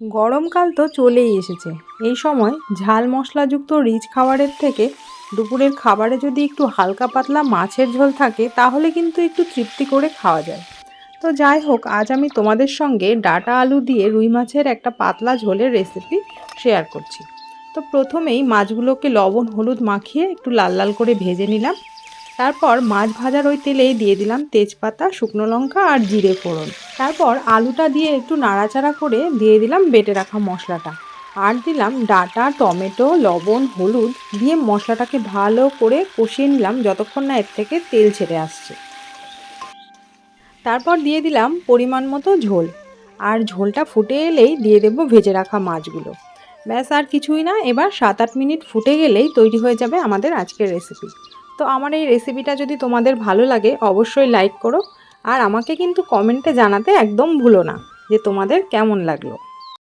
গরমকাল তো চলেই এসেছে। এই সময় ঝাল মশলাযুক্ত রিচ খাবারের থেকে দুপুরের খাবারে যদি একটু হালকা পাতলা মাছের ঝোল থাকে তাহলে কিন্তু একটু তৃপ্তি করে খাওয়া যায়। তো যাই হোক, আজ আমি তোমাদের সঙ্গে ডাঁটা আলু দিয়ে রুই মাছের একটা পাতলা ঝোলের রেসিপি শেয়ার করছি। তো প্রথমেই মাছগুলোকে লবণ হলুদ মাখিয়ে একটু লাল লাল করে ভেজে নিলাম। তারপর মাছ ভাজার ওই তেলেই দিয়ে দিলাম তেজপাতা, শুকনো লঙ্কা আর জিরে ফোড়ন। তারপর আলুটা দিয়ে একটু নাড়াচাড়া করে দিয়ে দিলাম বেটে রাখা মশলাটা, আর দিলাম ডাঁটা, টমেটো, লবণ, হলুদ দিয়ে মশলাটাকে ভালো করে কষিয়ে নিলাম যতক্ষণ না এর থেকে তেল ছেড়ে আসছে। তারপর দিয়ে দিলাম পরিমাণ মতো ঝোল, আর ঝোলটা ফুটে এলেই দিয়ে দেবো ভেজে রাখা মাছগুলো। ব্যাস, আর কিছুই না। এবার 7-8 মিনিট ফুটে গেলেই তৈরি হয়ে যাবে আমাদের আজকের রেসিপি। তো আমার এই রেসিপিটা যদি তোমাদের ভালো লাগে অবশ্যই লাইক করো, আর আমাকে কিন্তু কমেন্টে জানাতে একদম ভুলো না যে তোমাদের কেমন লাগলো।